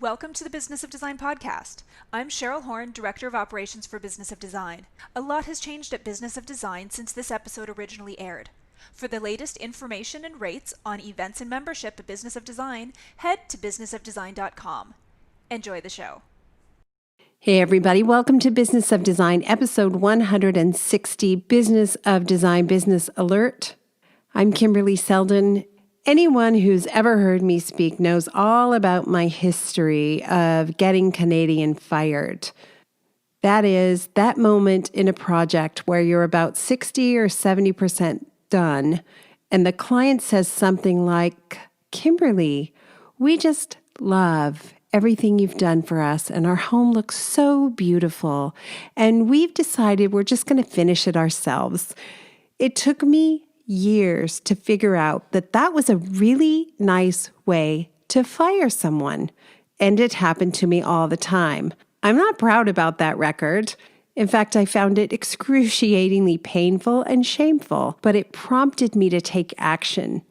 Welcome to the Business of Design podcast. I'm Cheryl Horn, Director of Operations for Business of Design. A lot has changed at Business of Design since this episode originally aired. For the latest information and rates on events and membership at Business of Design, head to businessofdesign.com. Enjoy the show. Hey everybody, welcome to Business of Design, episode 160, Business of Design Business Alert. I'm Kimberley Seldon. Anyone who's ever heard me speak knows all about my history of getting Canadian fired. That is that moment in a project where you're about 60 or 70% done, and the client says something like, "Kimberley, we just love everything you've done for us, and our home looks so beautiful, and we've decided we're just going to finish it ourselves." It took me years to figure out that that was a really nice way to fire someone, and it happened to me all the time. I'm not proud about that record. In fact, I found it excruciatingly painful and shameful, but it prompted me to take action,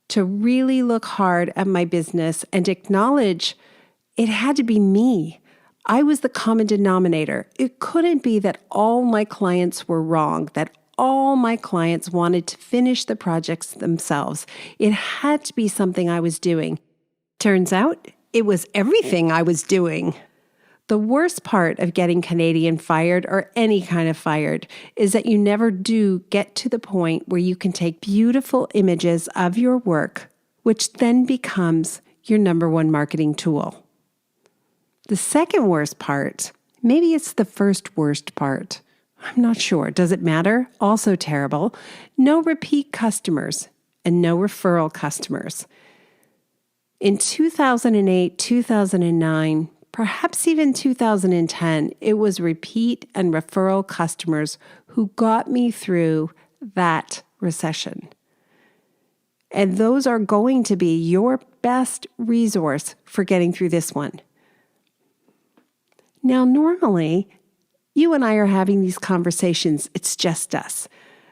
to really look hard at my business and acknowledge it had to be me. I was the common denominator. It couldn't be that all my clients were wrong, that all my clients wanted to finish the projects themselves. It had to be something I was doing. Turns out, it was everything I was doing. The worst part of getting Canadian fired, or any kind of fired, is that you never do get to the point where you can take beautiful images of your work, which then becomes your number one marketing tool. The second worst part, maybe it's the first worst part, I'm not sure. Does it matter? Also terrible. No repeat customers and no referral customers. In 2008, 2009, perhaps even 2010, it was repeat and referral customers who got me through that recession. And those are going to be your best resource for getting through this one. Now, normally, you and I are having these conversations. It's just us.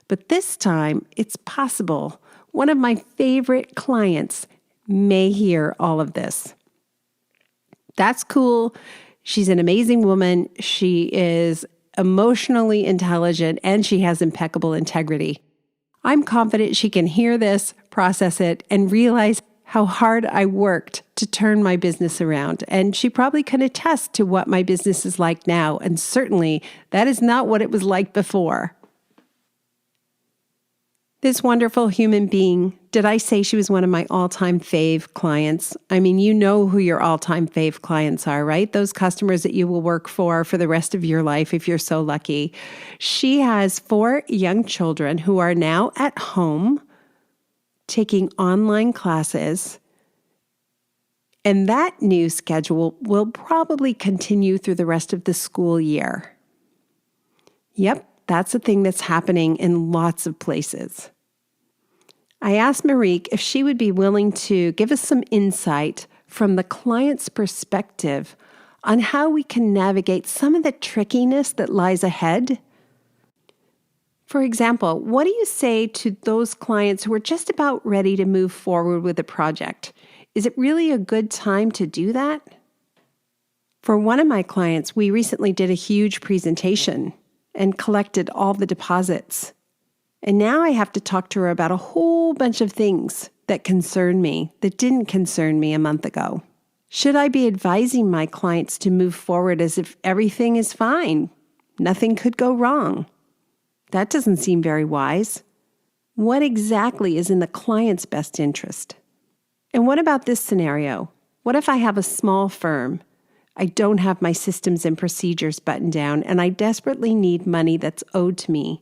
But this time, it's possible one of my favorite clients may hear all of this. That's cool. She's an amazing woman. She is emotionally intelligent, and she has impeccable integrity. I'm confident she can hear this, process it, and realize how hard I worked to turn my business around. And she probably can attest to what my business is like now. And certainly that is not what it was like before. This wonderful human being, did I say she was one of my all-time fave clients? I mean, you know who your all-time fave clients are, right? Those customers that you will work for the rest of your life if you're so lucky. She has 4 young children who are now at home taking online classes, and that new schedule will probably continue through the rest of the school year. Yep, that's a thing that's happening in lots of places. I asked Maricke if she would be willing to give us some insight from the client's perspective on how we can navigate some of the trickiness that lies ahead. For example, what do you say to those clients who are just about ready to move forward with a project? Is it really a good time to do that? For one of my clients, we recently did a huge presentation and collected all the deposits. And now I have to talk to her about a whole bunch of things that concern me, that didn't concern me a month ago. Should I be advising my clients to move forward as if everything is fine? Nothing could go wrong. That doesn't seem very wise. What exactly is in the client's best interest? And what about this scenario? What if I have a small firm? I don't have my systems and procedures buttoned down, and I desperately need money that's owed to me.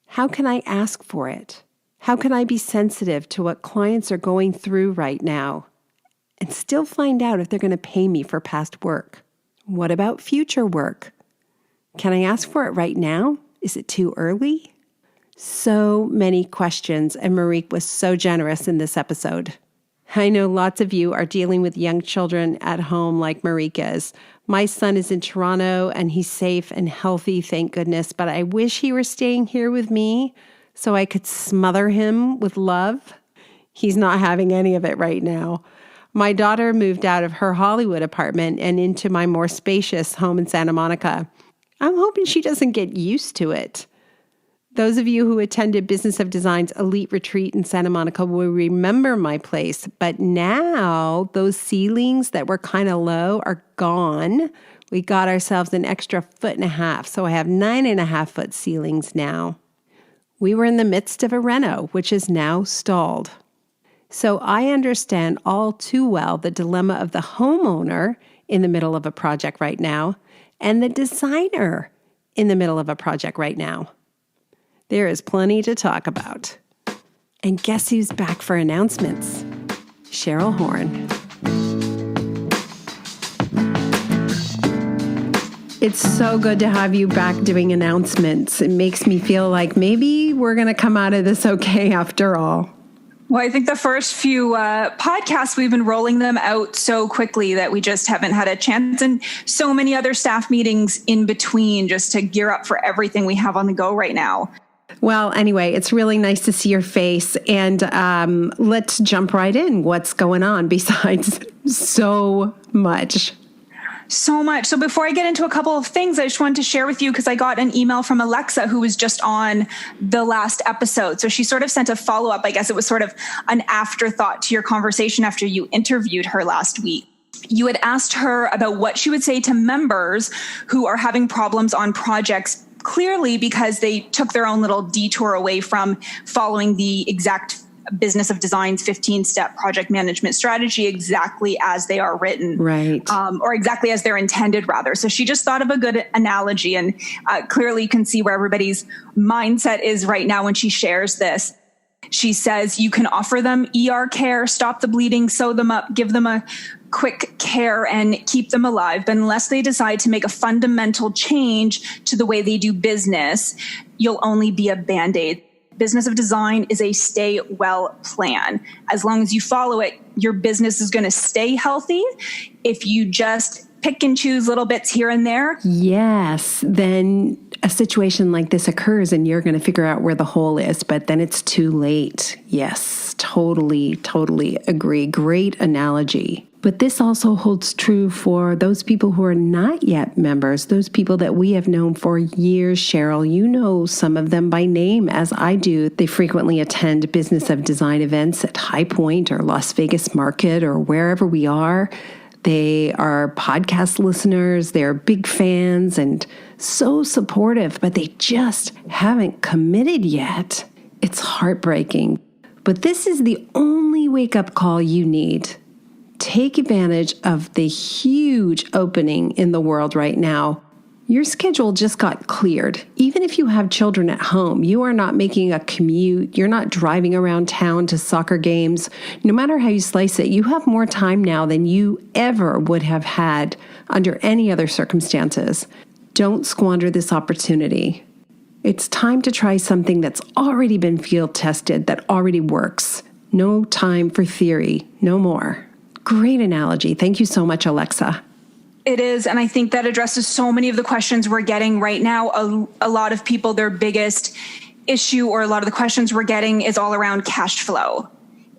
How can I ask for it? How can I be sensitive to what clients are going through right now and still find out if they're going to pay me for past work? What about future work? Can I ask for it right now? Is it too early? So many questions, and Maricke was so generous in this episode. I know lots of you are dealing with young children at home like Maricke is. My son is in Toronto, and he's safe and healthy, thank goodness, but I wish he were staying here with me so I could smother him with love. He's not having any of it right now. My daughter moved out of her Hollywood apartment and into my more spacious home in Santa Monica. I'm hoping she doesn't get used to it. Those of you who attended Business of Design's elite retreat in Santa Monica will remember my place, but now those ceilings that were kind of low are gone. We got ourselves an extra 1.5 feet, so I have 9.5 foot ceilings now. We were in the midst of a reno, which is now stalled. So I understand all too well the dilemma of the homeowner in the middle of a project right now and the designer in the middle of a project right now. There is plenty to talk about. And guess who's back for announcements? Cheryl Horn. It's so good to have you back doing announcements. It makes me feel like maybe we're going to come out of this okay after all. Well, I think the first few podcasts, we've been rolling them out so quickly that we just haven't had a chance, and so many other staff meetings in between just to gear up for everything we have on the go right now. Well, anyway, it's really nice to see your face, and let's jump right in. What's going on besides so much? So much. So before I get into a couple of things, I just wanted to share with you, because I got an email from Alexa, who was just on the last episode. So she sort of sent a follow-up. I guess it was sort of an afterthought to your conversation after you interviewed her last week. You had asked her about what she would say to members who are having problems on projects, clearly because they took their own little detour away from following the exact Business of Design's 15-step project management strategy exactly as they are written. Right. Or exactly as they're intended, rather. So she just thought of a good analogy, and clearly you can see where everybody's mindset is right now when she shares this. She says you can offer them ER care, stop the bleeding, sew them up, give them a quick care and keep them alive. But unless they decide to make a fundamental change to the way they do business, you'll only be a Band-Aid. Business of Design is a stay well plan. As long as you follow it, your business is going to stay healthy. If you just pick and choose little bits here and there. Yes, then a situation like this occurs and you're going to figure out where the hole is, but then it's too late. Yes, totally agree. Great analogy. But this also holds true for those people who are not yet members, those people that we have known for years, Cheryl. You know some of them by name, as I do. They frequently attend Business of Design events at High Point or Las Vegas Market or wherever we are. They are podcast listeners. They're big fans and so supportive, but they just haven't committed yet. It's heartbreaking. But this is the only wake-up call you need. Take advantage of the huge opening in the world right now. Your schedule just got cleared. Even if you have children at home, you are not making a commute. You're not driving around town to soccer games. No matter how you slice it, you have more time now than you ever would have had under any other circumstances. Don't squander this opportunity. It's time to try something that's already been field tested, that already works. No time for theory, no more. Great analogy. Thank you so much, Alexa. It is. And I think that addresses so many of the questions we're getting right now. A lot of people, their biggest issue or a lot of the questions we're getting is all around cash flow.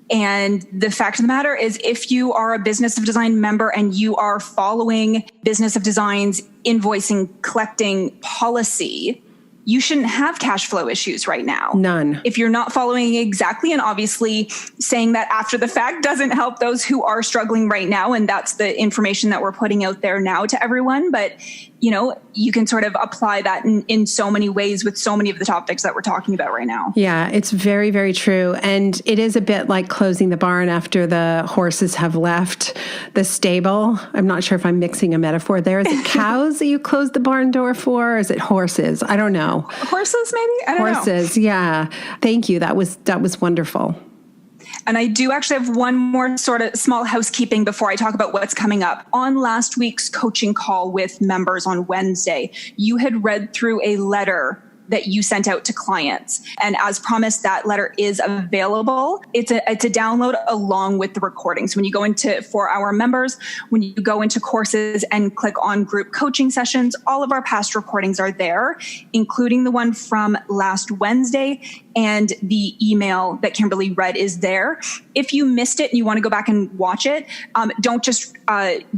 And the fact of the matter is, if you are a Business of Design member and you are following Business of Design's invoicing, collecting policy, you shouldn't have cash flow issues right now. None. If you're not following exactly, and obviously saying that after the fact doesn't help those who are struggling right now. And that's the information that we're putting out there now to everyone. But, you know, you can sort of apply that in so many ways with so many of the topics that we're talking about right now. Yeah, it's very, very true. And it is a bit like closing the barn after the horses have left the stable. I'm not sure if I'm mixing a metaphor there. Is it cows that you close the barn door for? Or is it horses? I don't know. Horses, maybe? I don't know. Horses, yeah. Thank you. That was wonderful. And I do actually have one more sort of small housekeeping before I talk about what's coming up. On last week's coaching call with members on Wednesday, you had read through a letter that you sent out to clients. And as promised, that letter is available. It's a download along with the recordings. When you go for our members, when you go into courses and click on group coaching sessions, all of our past recordings are there, including the one from last Wednesday, and the email that Kimberly read is there. If you missed it and you want to go back and watch it, don't just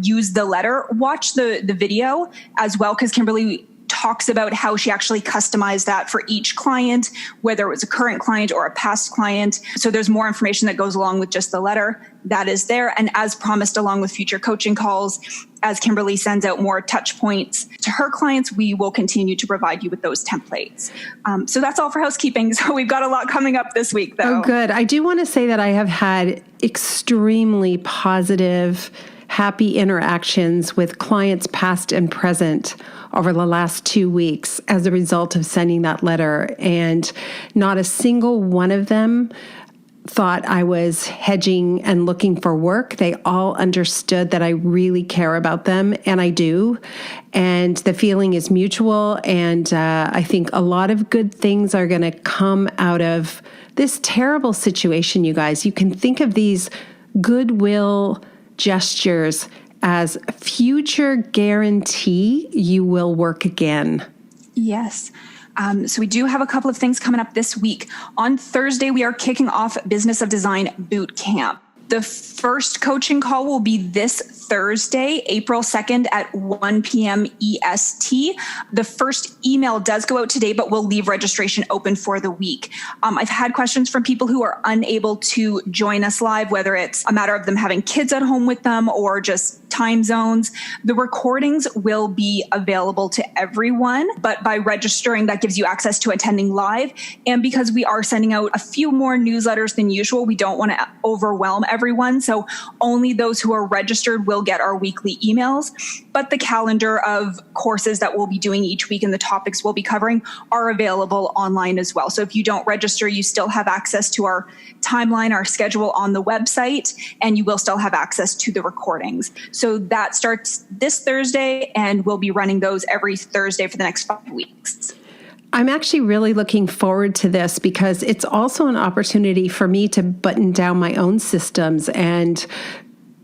use the letter, watch the video as well, because Kimberly talks about how she actually customized that for each client, whether it was a current client or a past client. So there's more information that goes along with just the letter. That is there. And as promised, along with future coaching calls, as Kimberly sends out more touch points to her clients, we will continue to provide you with those templates. So that's all for housekeeping. So we've got a lot coming up this week, though. Oh, good. I do want to say that I have had extremely positive, happy interactions with clients past and present over the last 2 weeks as a result of sending that letter. And not a single one of them thought I was hedging and looking for work. They all understood that I really care about them, and I do. And the feeling is mutual. And I think a lot of good things are going to come out of this terrible situation, you guys. You can think of these goodwill gestures as future guarantee you will work again. Yes. So we do have a couple of things coming up this week. On Thursday, we are kicking off Business of Design Boot Camp. The first coaching call will be this Thursday, April 2nd at 1 p.m. EST. The first email does go out today, but we'll leave registration open for the week. I've had questions from people who are unable to join us live, whether it's a matter of them having kids at home with them or just time zones. The recordings will be available to everyone, but by registering, that gives you access to attending live. And because we are sending out a few more newsletters than usual, we don't want to overwhelm everyone. So only those who are registered will get our weekly emails, but the calendar of courses that we'll be doing each week and the topics we'll be covering are available online as well. So if you don't register, you still have access to our timeline, our schedule on the website, and you will still have access to the recordings. So that starts this Thursday, and we'll be running those every Thursday for the next 5 weeks. I'm actually really looking forward to this because it's also an opportunity for me to button down my own systems and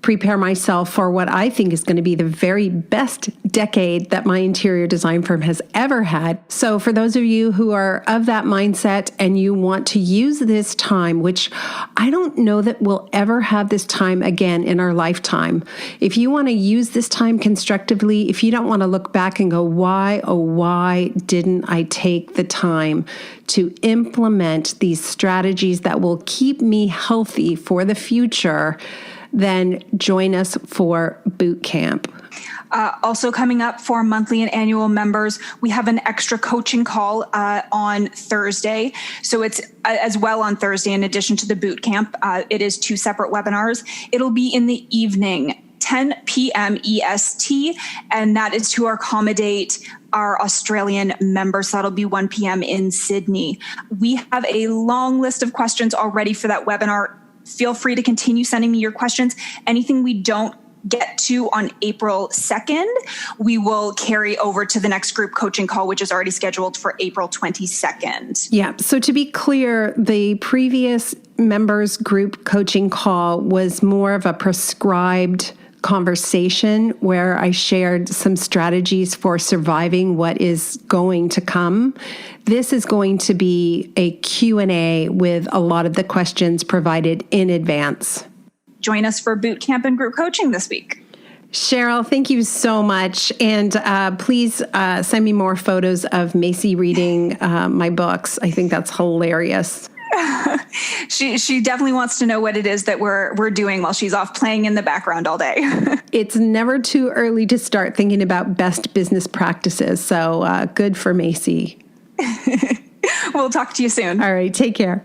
prepare myself for what I think is going to be the very best decade that my interior design firm has ever had. So for those of you who are of that mindset and you want to use this time, which I don't know that we'll ever have this time again in our lifetime. If you want to use this time constructively, if you don't want to look back and go, why didn't I take the time to implement these strategies that will keep me healthy for the future, then join us for boot camp. Also coming up for monthly and annual members, we have an extra coaching call on Thursday. So it's as well on Thursday, in addition to the boot camp. It is 2 separate webinars. It'll be in the evening, 10 p.m. EST, and that is to accommodate our Australian members. That'll be 1 p.m. in Sydney. We have a long list of questions already for that webinar. Feel free to continue sending me your questions. Anything we don't get to on April 2nd, we will carry over to the next group coaching call, which is already scheduled for April 22nd. Yeah. So to be clear, the previous members group coaching call was more of a prescribed conversation where I shared some strategies for surviving what is going to come. This is going to be a Q&A with a lot of the questions provided in advance. Join us for boot camp and group coaching this week. Cheryl, thank you so much. And please send me more photos of Macy reading my books. I think that's hilarious. She definitely wants to know what it is that we're doing while she's off playing in the background all day. It's never too early to start thinking about best business practices. So good for Macy. We'll talk to you soon. All right. Take care.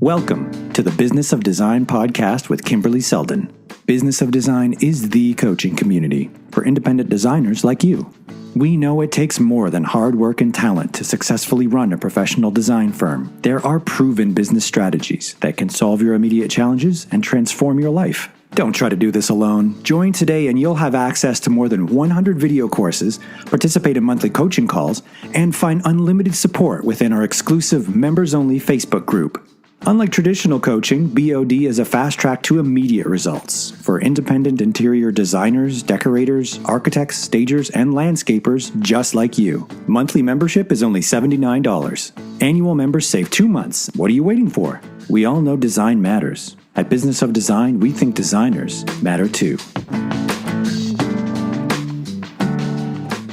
Welcome to the Business of Design podcast with Kimberley Seldon. Business of Design is the coaching community for independent designers like you. We know it takes more than hard work and talent to successfully run a professional design firm. There are proven business strategies that can solve your immediate challenges and transform your life. Don't try to do this alone. Join today and you'll have access to more than 100 video courses, participate in monthly coaching calls, and find unlimited support within our exclusive members-only Facebook group. Unlike traditional coaching, BOD is a fast track to immediate results for independent interior designers, decorators, architects, stagers, and landscapers just like you. Monthly membership is only $79. Annual members save 2 months. What are you waiting for? We all know design matters. At Business of Design, we think designers matter too.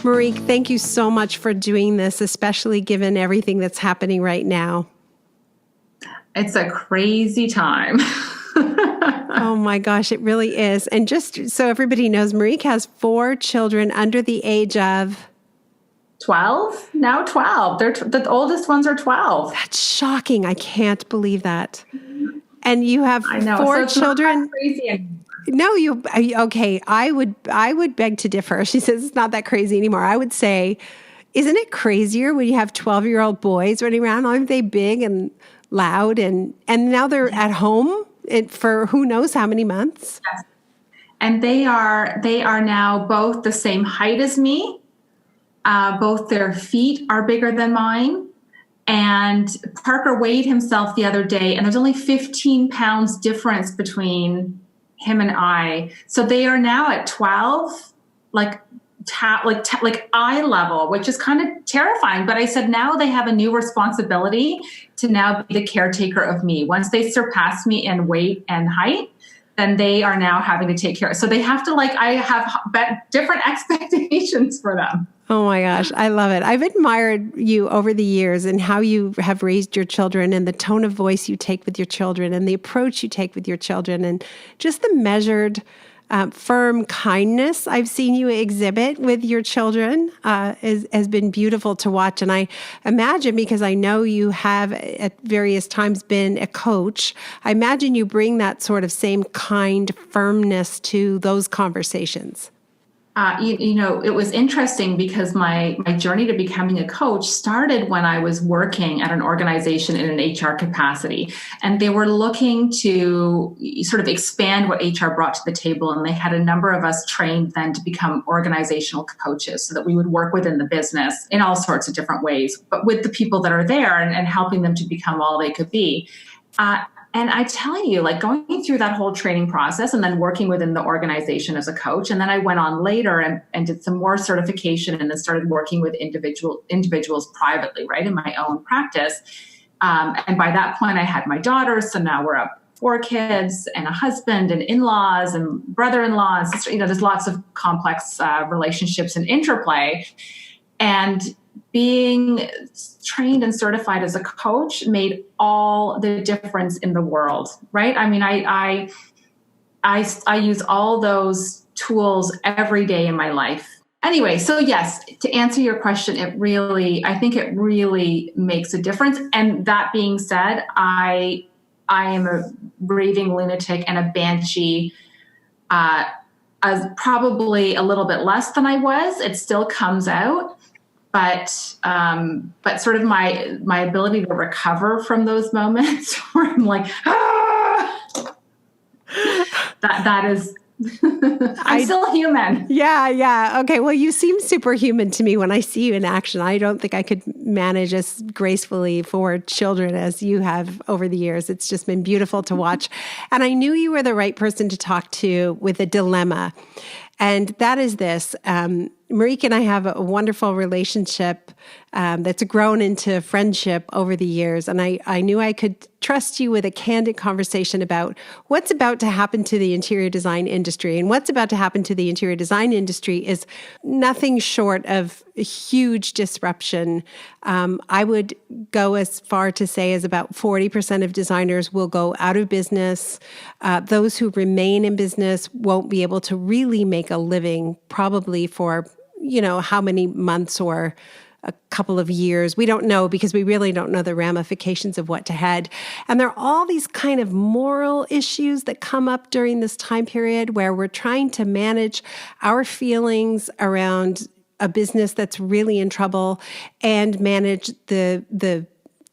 Maricke, thank you so much for doing this, especially given everything that's happening right now. It's a crazy time. Oh my gosh, it really is. And just so everybody knows, Maricke has 4 children under the age of 12? Now 12. The oldest ones are 12. That's shocking. I can't believe that. And you have I know. 4 so children. Not crazy anymore. No, okay. I would beg to differ. She says it's not that crazy anymore. I would say, isn't it crazier when you have 12-year-old boys running around? Aren't they big and loud? And now they're at home for who knows how many months? Yes. And they are now both the same height as me. Both their feet are bigger than mine. And Parker weighed himself the other day, and there's only 15 pounds difference between him and I. So they are now at 12, like eye level, which is kind of terrifying. But I said, now they have a new responsibility to now be the caretaker of me. Once they surpass me in weight and height, then they are now having to take care. So they have to I have different expectations for them. Oh my gosh, I love it. I've admired you over the years and how you have raised your children and the tone of voice you take with your children and the approach you take with your children and just the measured, firm kindness I've seen you exhibit with your children has been beautiful to watch. And I imagine, because I know you have at various times been a coach, I imagine you bring that sort of same kind firmness to those conversations. It was interesting because my journey to becoming a coach started when I was working at an organization in an HR capacity, and they were looking to sort of expand what HR brought to the table. And they had a number of us trained then to become organizational coaches so that we would work within the business in all sorts of different ways, but with the people that are there and helping them to become all they could be. And I tell you, going through that whole training process and then working within the organization as a coach. And then I went on later and did some more certification and then started working with individuals privately, right, in my own practice. And by that point, I had my daughters. So now we're up 4 kids and a husband and in-laws and brother-in-law and sister. There's lots of complex relationships and interplay. And being trained and certified as a coach made all the difference in the world, right? I mean, I use all those tools every day in my life. Anyway, so yes, to answer your question, I think it really makes a difference. And that being said, I am a raving lunatic and a banshee, as probably a little bit less than I was. It still comes out. But sort of my ability to recover from those moments where I'm like, that is, I'm still human. Yeah. Okay. Well, you seem superhuman to me when I see you in action. I don't think I could manage as gracefully for children as you have over the years. It's just been beautiful to watch. And I knew you were the right person to talk to with a dilemma. And that is this. Maricke and I have a wonderful relationship that's grown into friendship over the years. And I knew I could trust you with a candid conversation about what's about to happen to the interior design industry. And what's about to happen to the interior design industry is nothing short of a huge disruption. I would go as far to say as about 40% of designers will go out of business. Those who remain in business won't be able to really make a living probably for, how many months or a couple of years. We don't know because we really don't know the ramifications of what ahead. And there are all these kind of moral issues that come up during this time period where we're trying to manage our feelings around a business that's really in trouble and manage the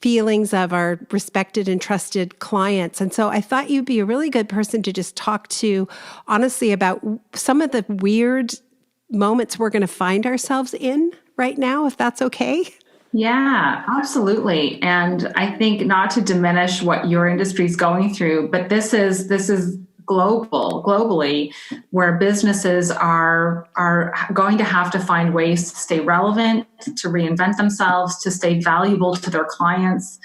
feelings of our respected and trusted clients. And so I thought you'd be a really good person to just talk to, honestly, about some of the weird moments we're going to find ourselves in right now, if that's okay. Yeah, absolutely. And I think, not to diminish what your industry is going through, but this is globally, where businesses are going to have to find ways to stay relevant, to reinvent themselves, to stay valuable to their clients.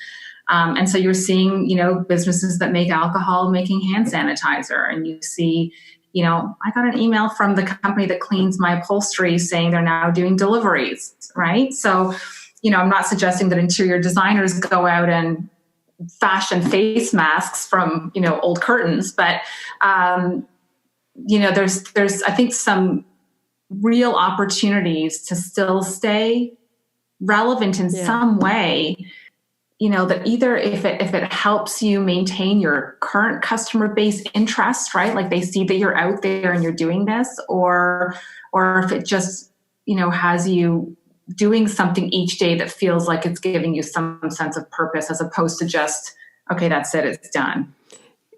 And so you're seeing, businesses that make alcohol making hand sanitizer, and you see, I got an email from the company that cleans my upholstery saying they're now doing deliveries, right? So, I'm not suggesting that interior designers go out and fashion face masks from, old curtains, but, there's, I think, some real opportunities to still stay relevant in some way, that either if it helps you maintain your current customer base interest, right? Like they see that you're out there and you're doing this, or if it just, has you doing something each day that feels like it's giving you some sense of purpose, as opposed to just, okay, that's it, it's done.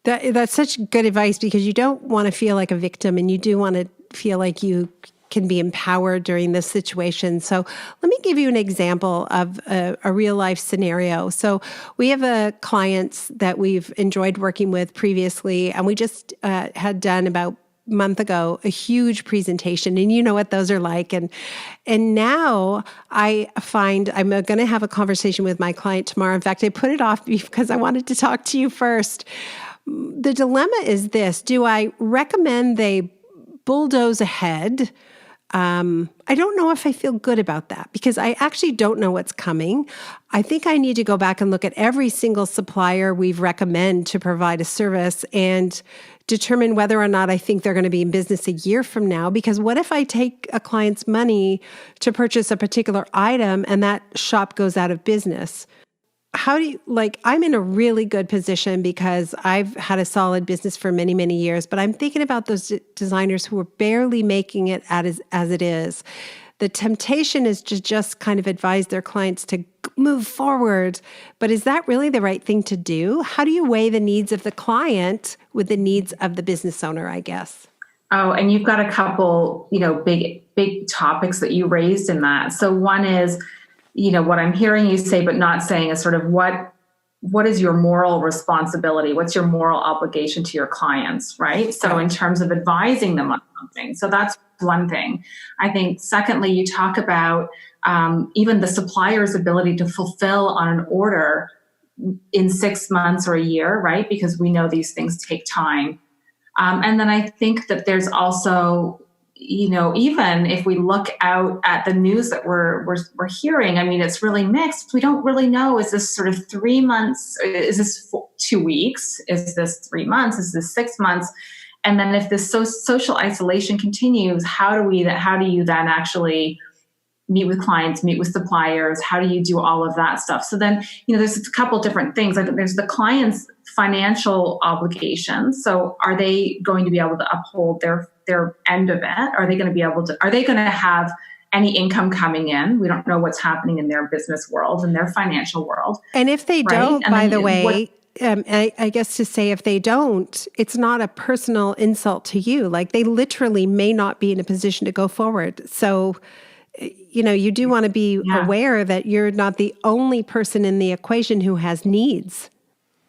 That's such good advice, because you don't want to feel like a victim, and you do want to feel like you can be empowered during this situation. So let me give you an example of a real life scenario. So we have a client that we've enjoyed working with previously, and we just had done about month ago a huge presentation, and you know what those are like. And now I find I'm going to have a conversation with my client tomorrow. In fact, I put it off because I wanted to talk to you first. The dilemma is this: do I recommend they bulldoze ahead? I don't know if I feel good about that, because I actually don't know what's coming. I think I need to go back and look at every single supplier we've recommended to provide a service and determine whether or not I think they're going to be in business a year from now. Because what if I take a client's money to purchase a particular item and that shop goes out of business? How do you, I'm in a really good position because I've had a solid business for many, many years, but I'm thinking about those designers who are barely making it as it is. The temptation is to just kind of advise their clients to move forward. But is that really the right thing to do? How do you weigh the needs of the client with the needs of the business owner, I guess? Oh, and you've got a couple, big topics that you raised in that. So one is, what I'm hearing you say, but not saying, is sort of what is your moral responsibility? What's your moral obligation to your clients, right? So in terms of advising them on something. So that's one thing. I think secondly, you talk about even the supplier's ability to fulfill on an order in 6 months or a year, right? Because we know these things take time. And then I think that there's also, even if we look out at the news that we're hearing, I mean, it's really mixed. We don't really know, is this sort of 3 months? Is this 2 weeks? Is this 3 months? Is this 6 months? And then if this social isolation continues, how do you then actually meet with clients, meet with suppliers? How do you do all of that stuff? So then, there's a couple different things. Like there's the client's financial obligations. So are they going to be able to uphold their end of it? Are they going to have any income coming in? We don't know what's happening in their business world, in their financial world. And if they don't, by the way, I guess to say if they don't, it's not a personal insult to you. Like they literally may not be in a position to go forward. So, you do want to be aware that you're not the only person in the equation who has needs.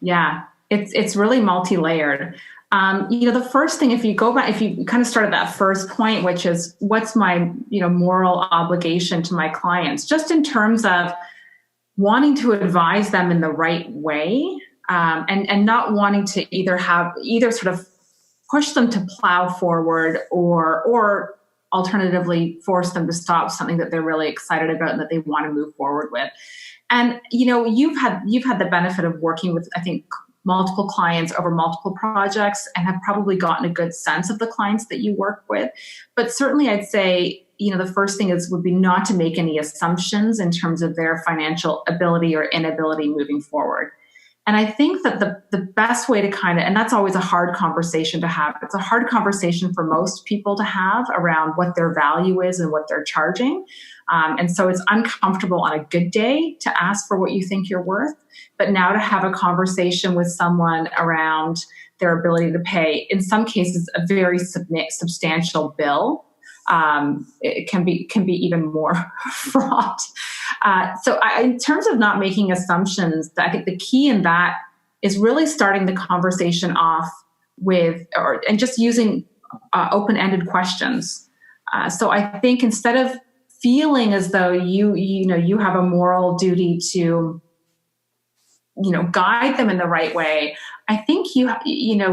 Yeah, it's really multi-layered. The first thing, if you kind of start at that first point, which is what's my, moral obligation to my clients, just in terms of wanting to advise them in the right way, and not wanting to either sort of push them to plow forward or alternatively force them to stop something that they're really excited about and that they want to move forward with. And, you've had the benefit of working with, I think, multiple clients over multiple projects and have probably gotten a good sense of the clients that you work with. But certainly I'd say, the first thing would be not to make any assumptions in terms of their financial ability or inability moving forward. And I think that the best way to and that's always a hard conversation to have. It's a hard conversation for most people to have around what their value is and what they're charging. And so it's uncomfortable on a good day to ask for what you think you're worth. But now to have a conversation with someone around their ability to pay, in some cases, a very substantial bill, it can be even more fraught. In terms of not making assumptions, I think the key in that is really starting the conversation off with, and just using open-ended questions. So I think instead of feeling as though you have a moral duty to, guide them in the right way, I think you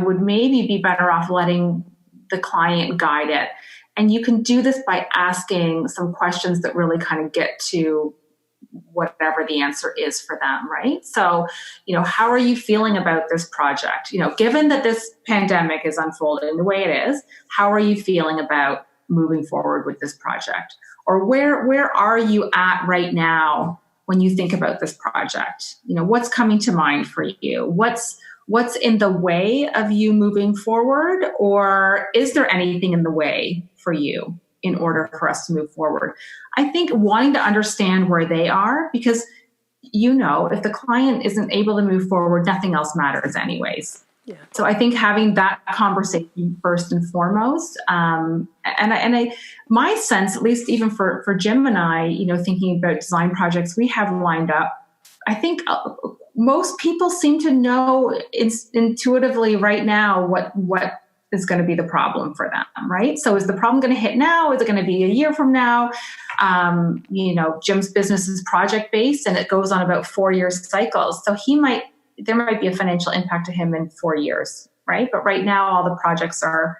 would maybe be better off letting the client guide it. And you can do this by asking some questions that really kind of get to whatever the answer is for them, right? So, how are you feeling about this project? Given that this pandemic is unfolding the way it is, how are you feeling about moving forward with this project? Or where are you at right now when you think about this project? What's coming to mind for you? What's in the way of you moving forward? Or is there anything in the way for you in order for us to move forward? I think wanting to understand where they are, because if the client isn't able to move forward, nothing else matters anyways. Yeah. So I think having that conversation first and foremost, my sense, at least even for Jim and I, thinking about design projects we have lined up, I think most people seem to know intuitively right now what is going to be the problem for them, right? So is the problem going to hit now? Is it going to be a year from now? Jim's business is project-based and it goes on about 4-year cycles. So there might be a financial impact to him in 4 years, right? But right now, all the projects are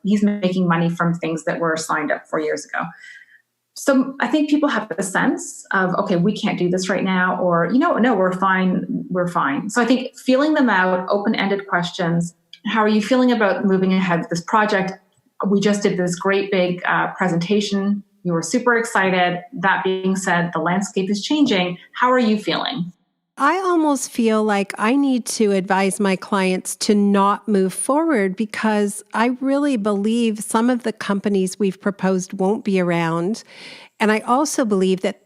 he's making money from things that were signed up 4 years ago. So I think people have a sense of, okay, we can't do this right now, or, no, we're fine. So I think feeling them out, open-ended questions. How are you feeling about moving ahead with this project? We just did this great big presentation. You were super excited. That being said, the landscape is changing. How are you feeling? I almost feel like I need to advise my clients to not move forward because I really believe some of the companies we've proposed won't be around. And I also believe that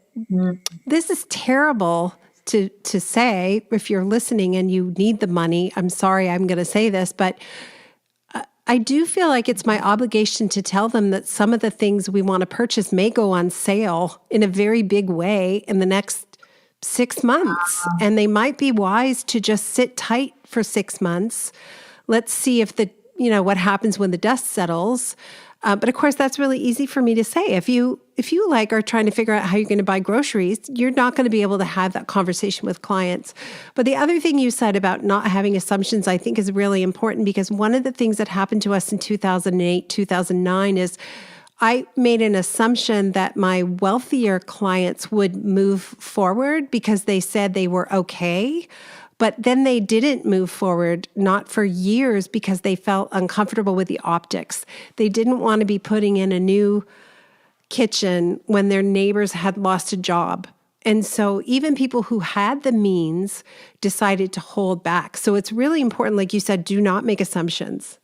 this is terrible to say. If you're listening and you need the money, I'm sorry I'm going to say this, but I do feel like it's my obligation to tell them that some of the things we want to purchase may go on sale in a very big way in the next 6 months, and they might be wise to just sit tight for 6 months. Let's see if what happens when the dust settles. But of course, that's really easy for me to say. If you are trying to figure out how you're going to buy groceries, you're not going to be able to have that conversation with clients. But the other thing you said about not having assumptions, I think is really important, because one of the things that happened to us in 2008, 2009 is I made an assumption that my wealthier clients would move forward because they said they were okay, but then they didn't move forward, not for years, because they felt uncomfortable with the optics. They didn't want to be putting in a new kitchen when their neighbors had lost a job. And so even people who had the means decided to hold back. So it's really important, like you said, do not make assumptions.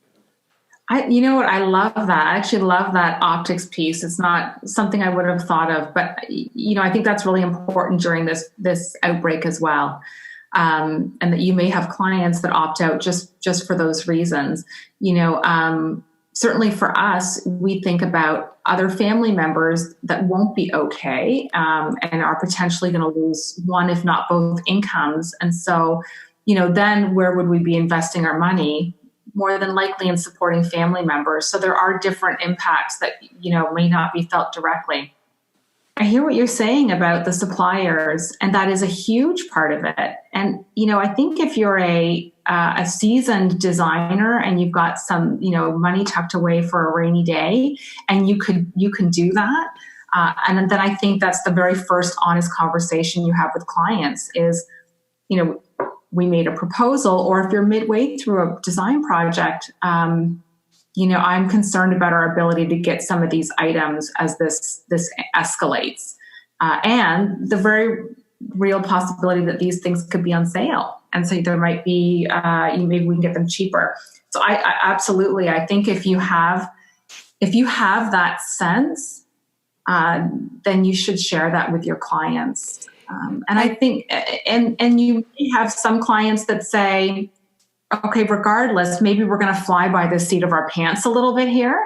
You know what? I love that. I actually love that optics piece. It's not something I would have thought of, but I think that's really important during this outbreak as well. And that you may have clients that opt out just for those reasons. Certainly for us, we think about other family members that won't be okay and are potentially going to lose one, if not both incomes. And so, then where would we be investing our money? More than likely in supporting family members. So there are different impacts that, may not be felt directly. I hear what you're saying about the suppliers, and that is a huge part of it. And, I think if you're a seasoned designer and you've got some, money tucked away for a rainy day, and you can do that. And then I think that's the very first honest conversation you have with clients is, we made a proposal, or if you're midway through a design project, I'm concerned about our ability to get some of these items as this escalates, and the very real possibility that these things could be on sale, and so there might be maybe we can get them cheaper. So I absolutely, I think if you have that sense, then you should share that with your clients. And I think, and you have some clients that say, okay, regardless, maybe we're going to fly by the seat of our pants a little bit here,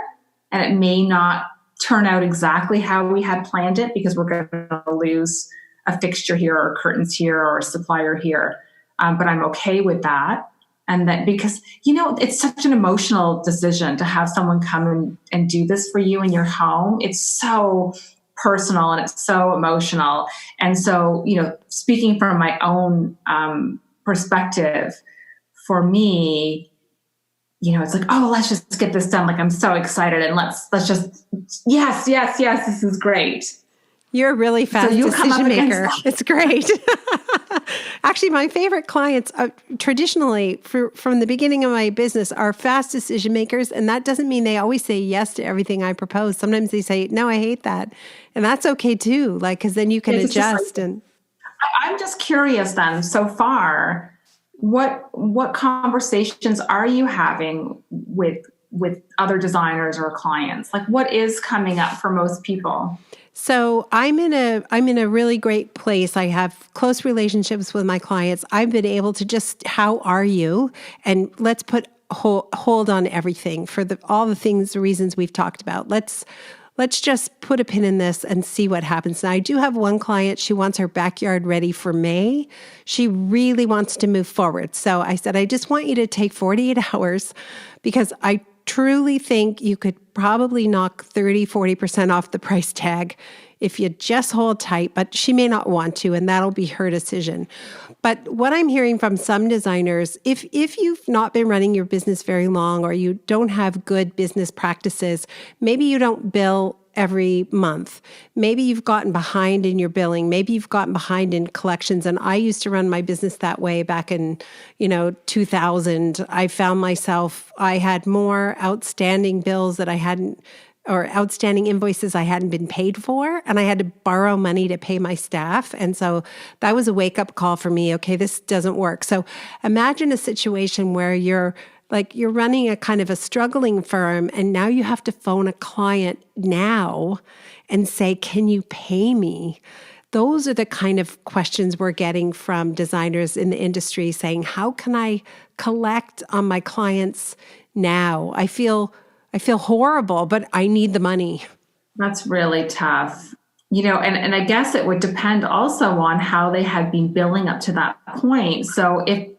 and it may not turn out exactly how we had planned it because we're going to lose a fixture here or curtains here or a supplier here. But I'm okay with that. And that because, it's such an emotional decision to have someone come and do this for you in your home. It's so personal and it's so emotional. And so, speaking from my own perspective, for me, it's like, oh, let's just get this done. Like, I'm so excited and let's just, yes, this is great. You're a really fast decision maker. It's great. Actually, my favorite clients traditionally from the beginning of my business are fast decision makers. And that doesn't mean they always say yes to everything I propose. Sometimes they say, no, I hate that. And that's okay too. Because then you can adjust. I'm just curious then, so far, what conversations are you having with other designers or clients? Like, what is coming up for most people? So I'm in a really great place. I have close relationships with my clients. I've been able to just, how are you? And let's put hold on everything for all the reasons we've talked about. Let's just put a pin in this and see what happens. Now, I do have one client. She wants her backyard ready for May. She really wants to move forward. So I said, I just want you to take 48 hours because I truly think you could probably knock 30-40% off the price tag if you just hold tight, but she may not want to, and that'll be her decision. But what I'm hearing from some designers, if you've not been running your business very long or you don't have good business practices, maybe you don't bill every month. Maybe you've gotten behind in your billing. Maybe you've gotten behind in collections. And I used to run my business that way back in, 2000. I found myself, I had more outstanding bills that I hadn't, or outstanding invoices I hadn't been paid for, and I had to borrow money to pay my staff. And so that was a wake-up call for me. Okay, this doesn't work. So imagine a situation where you're running a kind of a struggling firm, and now you have to phone a client now and say, can you pay me? Those are the kind of questions we're getting from designers in the industry saying, how can I collect on my clients now? I feel horrible, but I need the money. That's really tough. And I guess it would depend also on how they had been billing up to that point. So if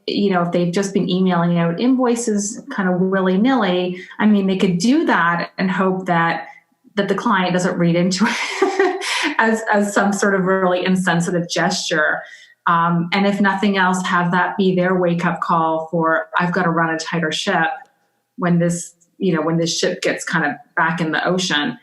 they've just been emailing out invoices kind of willy-nilly, I mean, they could do that and hope that the client doesn't read into it as some sort of really insensitive gesture. And if nothing else, have that be their wake-up call for, I've got to run a tighter ship when this ship gets kind of back in the ocean.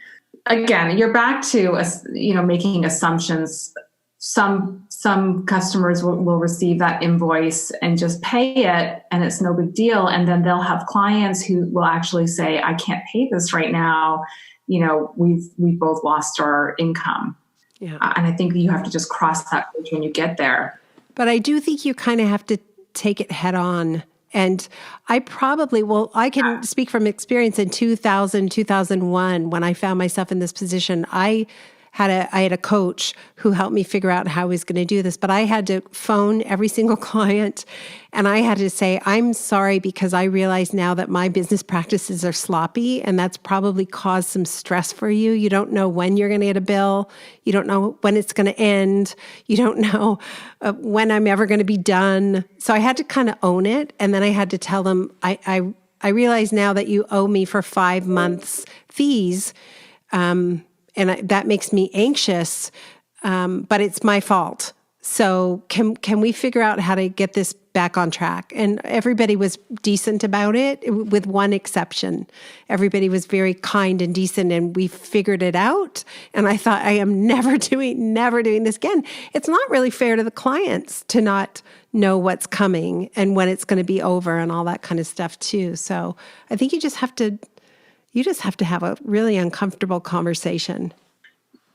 Again, you're back to, making assumptions. Some customers will receive that invoice and just pay it, and it's no big deal. And then they'll have clients who will actually say, I can't pay this right now. We've both lost our income. Yeah. And I think you have to just cross that bridge when you get there. But I do think you kind of have to take it head on. And I can speak from experience in 2000, 2001, when I found myself in this position. I had a coach who helped me figure out how I was going to do this, but I had to phone every single client and I had to say, I'm sorry, because I realize now that my business practices are sloppy and that's probably caused some stress for you. You don't know when you're going to get a bill. You don't know when it's going to end. You don't know when I'm ever going to be done. So I had to kind of own it. And then I had to tell them, I realize now that you owe me for 5 months fees. And that makes me anxious, but it's my fault. So can we figure out how to get this back on track? And everybody was decent about it, with one exception. Everybody was very kind and decent, and we figured it out. And I thought, I am never doing this again. It's not really fair to the clients to not know what's coming and when it's going to be over and all that kind of stuff too. So I think you just have to have a really uncomfortable conversation.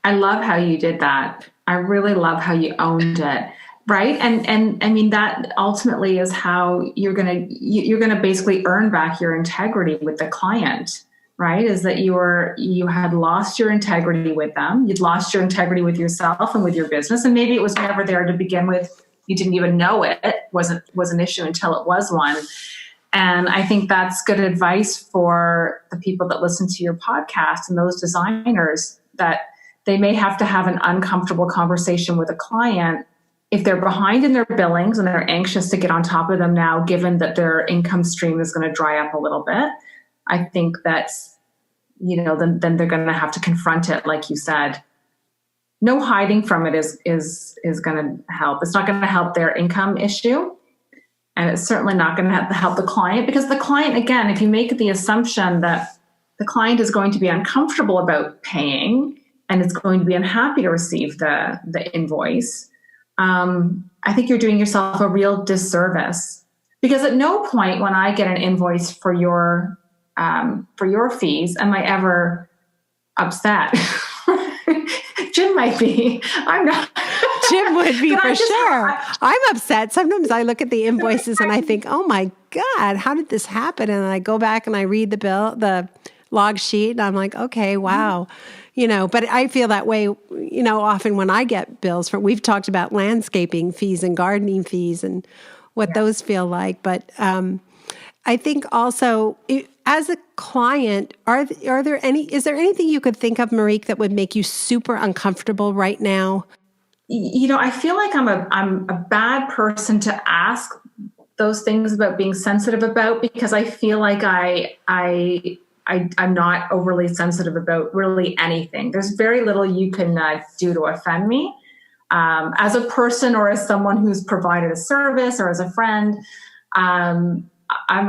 I love how you did that. I really love how you owned it, right? And I mean, that ultimately is how you're gonna basically earn back your integrity with the client. right? Is that you had lost your integrity with them. You'd lost your integrity with yourself and with your business. And maybe it was never there to begin with. You didn't even know it was an issue until it was one. And I think that's good advice for the people that listen to your podcast and those designers, that they may have to have an uncomfortable conversation with a client if they're behind in their billings and they're anxious to get on top of them now, given that their income stream is going to dry up a little bit. I think that's, then they're going to have to confront it, like you said. No hiding from it is going to help. It's not going to help their income issue. And it's certainly not going to help the client, because the client, again, if you make the assumption that the client is going to be uncomfortable about paying and is going to be unhappy to receive the invoice, I think you're doing yourself a real disservice. Because at no point when I get an invoice for your fees am I ever upset. Jim might be. I'm not. Jim would be for sure. I'm upset. Sometimes I look at the invoices and I think, oh my God, how did this happen? And I go back and I read the log sheet, and I'm like, okay, wow. But I feel that way, often when I get bills we've talked about landscaping fees and gardening fees and what those feel like. But I think also, as a client, is there anything you could think of, Maricke, that would make you super uncomfortable right now? I feel like I'm a bad person to ask those things about being sensitive about, because I feel like I'm not overly sensitive about really anything. There's very little you can do to offend me as a person or as someone who's provided a service or as a friend. I'm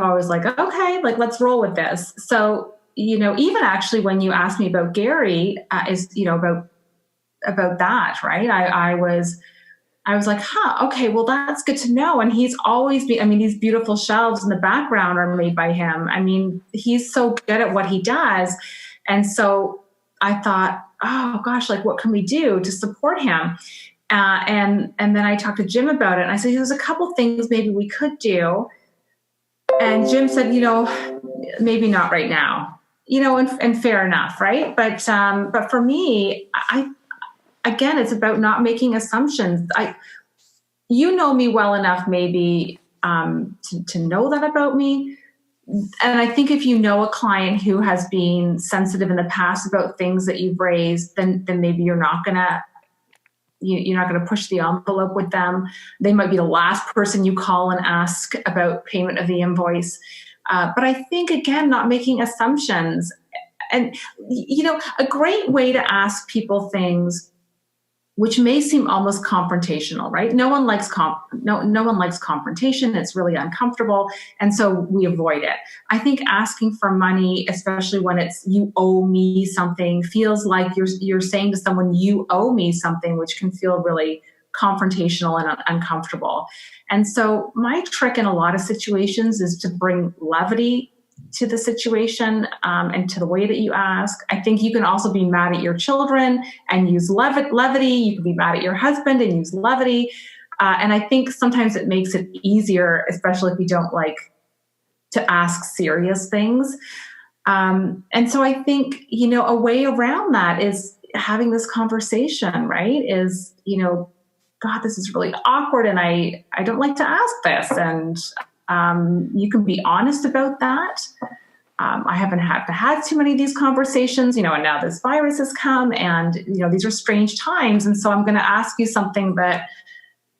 always like, okay, let's roll with this. So, even actually when you asked me about Gary, about that, right? I was like, okay, well, that's good to know. And he's always these beautiful shelves in the background are made by him. He's so good at what he does. And so I thought, oh gosh, what can we do to support him? And then I talked to Jim about it, and I said, there's a couple things maybe we could do. And Jim said, maybe not right now, and fair enough. Right. But for me, again, it's about not making assumptions. You know me well enough, maybe, to know that about me. And I think if you know a client who has been sensitive in the past about things that you've raised, then maybe you're not going to push the envelope with them. They might be the last person you call and ask about payment of the invoice. But I think, again, not making assumptions. And, a great way to ask people things which may seem almost confrontational, right? No one likes no one likes confrontation. It's really uncomfortable. And so we avoid it. I think asking for money, especially when it's you owe me something, feels like you're saying to someone, you owe me something, which can feel really confrontational and uncomfortable. And so my trick in a lot of situations is to bring levity to the situation and to the way that you ask. I think you can also be mad at your children and use levity. You can be mad at your husband and use levity. And I think sometimes it makes it easier, especially if you don't like to ask serious things. And so I think, a way around that is having this conversation, right? Is, God, this is really awkward and I don't like to ask this. And you can be honest about that. I haven't had too many of these conversations, and now this virus has come and, these are strange times. And so I'm going to ask you something that,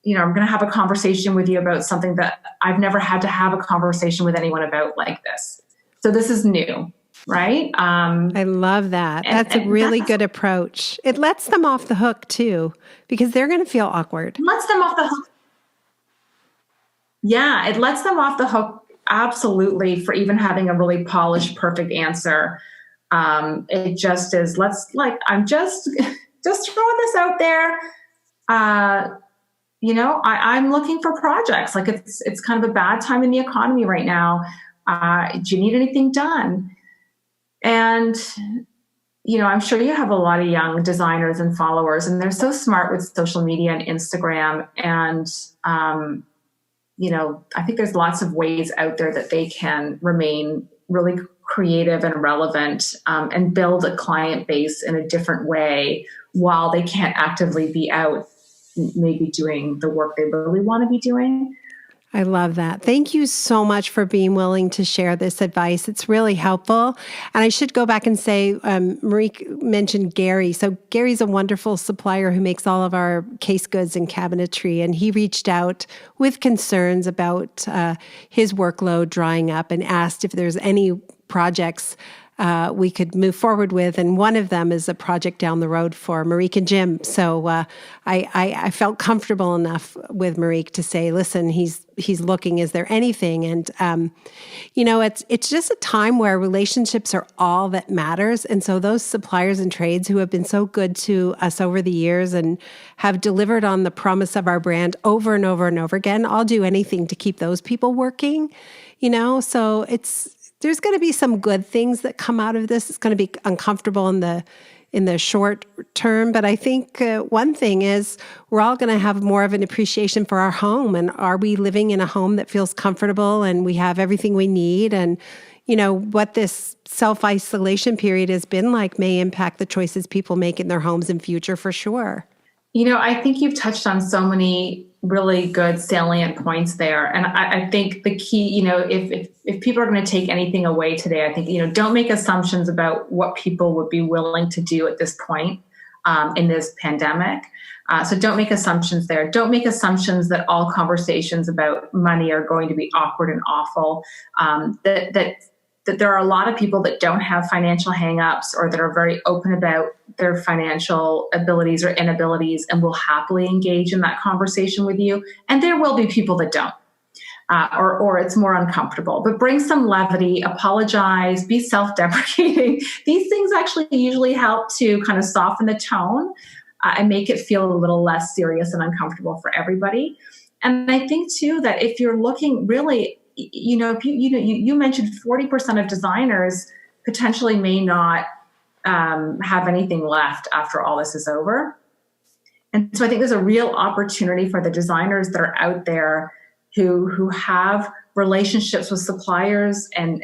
I'm going to have a conversation with you about something that I've never had to have a conversation with anyone about like this. So this is new, right? I love that. That's a really good approach. It lets them off the hook too, because they're going to feel awkward. Lets them off the hook. Yeah, it lets them off the hook. Absolutely, for even having a really polished, perfect answer. It just is, I'm just throwing this out there. I'm looking for projects. It's kind of a bad time in the economy right now. Do you need anything done? And, I'm sure you have a lot of young designers and followers, and they're so smart with social media and Instagram. And, I think there's lots of ways out there that they can remain really creative and relevant, and build a client base in a different way while they can't actively be out maybe doing the work they really want to be doing. I love that. Thank you so much for being willing to share this advice. It's really helpful. And I should go back and say, Maricke mentioned Gary. So Gary's a wonderful supplier who makes all of our case goods and cabinetry. And he reached out with concerns about his workload drying up and asked if there's any projects we could move forward with. And one of them is a project down the road for Maricke and Jim. So I felt comfortable enough with Maricke to say, listen, he's looking, is there anything? And, it's just a time where relationships are all that matters. And so those suppliers and trades who have been so good to us over the years and have delivered on the promise of our brand over and over and over again, I'll do anything to keep those people working, so there's going to be some good things that come out of this. It's going to be uncomfortable in the short term, but I think one thing is we're all going to have more of an appreciation for our home. And are we living in a home that feels comfortable and we have everything we need? And what this self-isolation period has been like may impact the choices people make in their homes in future for sure. I think you've touched on so many really good salient points there. And I think the key, if people are going to take anything away today, I think, don't make assumptions about what people would be willing to do at this point in this pandemic. So don't make assumptions there. Don't make assumptions that all conversations about money are going to be awkward and awful, that there are a lot of people that don't have financial hangups or that are very open about their financial abilities or inabilities and will happily engage in that conversation with you. And there will be people that don't, or it's more uncomfortable. But bring some levity, apologize, be self-deprecating. These things actually usually help to kind of soften the tone and make it feel a little less serious and uncomfortable for everybody. And I think too that if you're looking really, you mentioned 40% of designers potentially may not have anything left after all this is over. And so I think there's a real opportunity for the designers that are out there who have relationships with suppliers and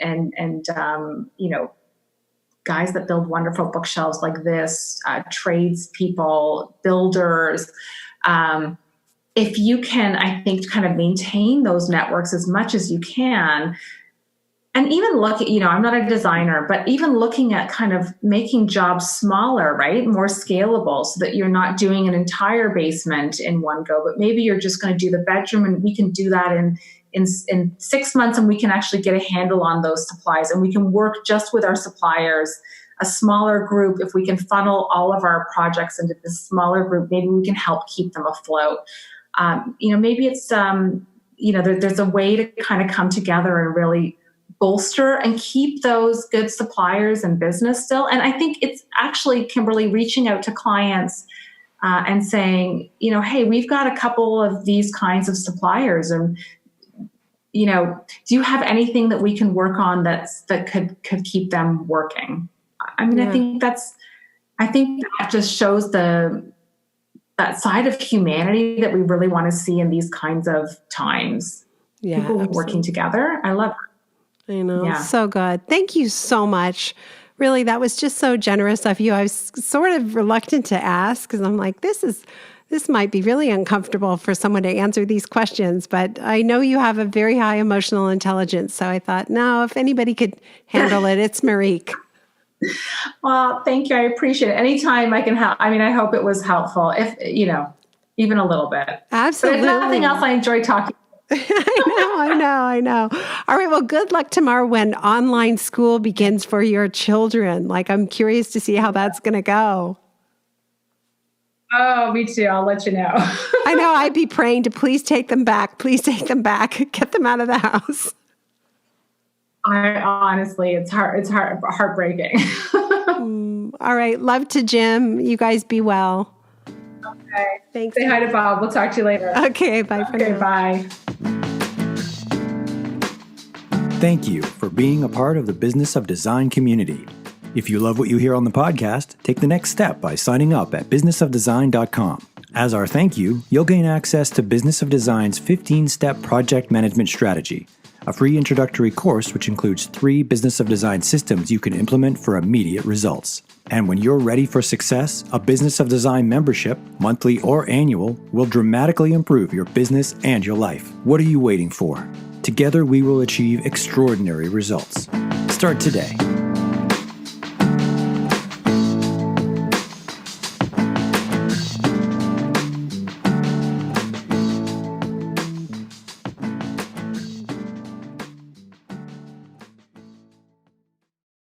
guys that build wonderful bookshelves like this, tradespeople, builders. If you can, I think, kind of maintain those networks as much as you can, and even look at, I'm not a designer, but even looking at kind of making jobs smaller, right? More scalable so that you're not doing an entire basement in one go, but maybe you're just going to do the bedroom and we can do that in 6 months and we can actually get a handle on those supplies and we can work just with our suppliers, a smaller group. If we can funnel all of our projects into this smaller group, maybe we can help keep them afloat. Maybe it's, there's a way to kind of come together and really bolster and keep those good suppliers in business still. And I think it's actually, Kimberley, reaching out to clients and saying, hey, we've got a couple of these kinds of suppliers. And, do you have anything that we can work on that could keep them working? I mean, yeah. I think that just shows that side of humanity that we really want to see in these kinds of times. Yeah, people absolutely. Working together. I love it. I know. Yeah. So good. Thank you so much. Really, that was just so generous of you. I was sort of reluctant to ask because I'm like, this might be really uncomfortable for someone to answer these questions, but I know you have a very high emotional intelligence. So I thought, no, if anybody could handle it, it's Maricke. Well, thank you. I appreciate it. Anytime I can help. I mean, I hope it was helpful, if, even a little bit. Absolutely. But if nothing else, I enjoy talking. I know. All right. Well, good luck tomorrow when online school begins for your children. I'm curious to see how that's going to go. Oh, me too. I'll let you know. I know. I'd be praying to please take them back. Please take them back. Get them out of the house. Honestly, it's heartbreaking. All right. Love to Jim. You guys be well. Okay. Thanks. Say hi to Bob. We'll talk to you later. Okay. Bye for now. Okay. Bye. Thank you for being a part of the Business of Design community. If you love what you hear on the podcast, take the next step by signing up at businessofdesign.com. As our thank you, you'll gain access to Business of Design's 15-step project management strategy, a free introductory course which includes 3 Business of Design systems you can implement for immediate results. And when you're ready for success, a Business of Design membership, monthly or annual, will dramatically improve your business and your life. What are you waiting for? Together we will achieve extraordinary results. Start today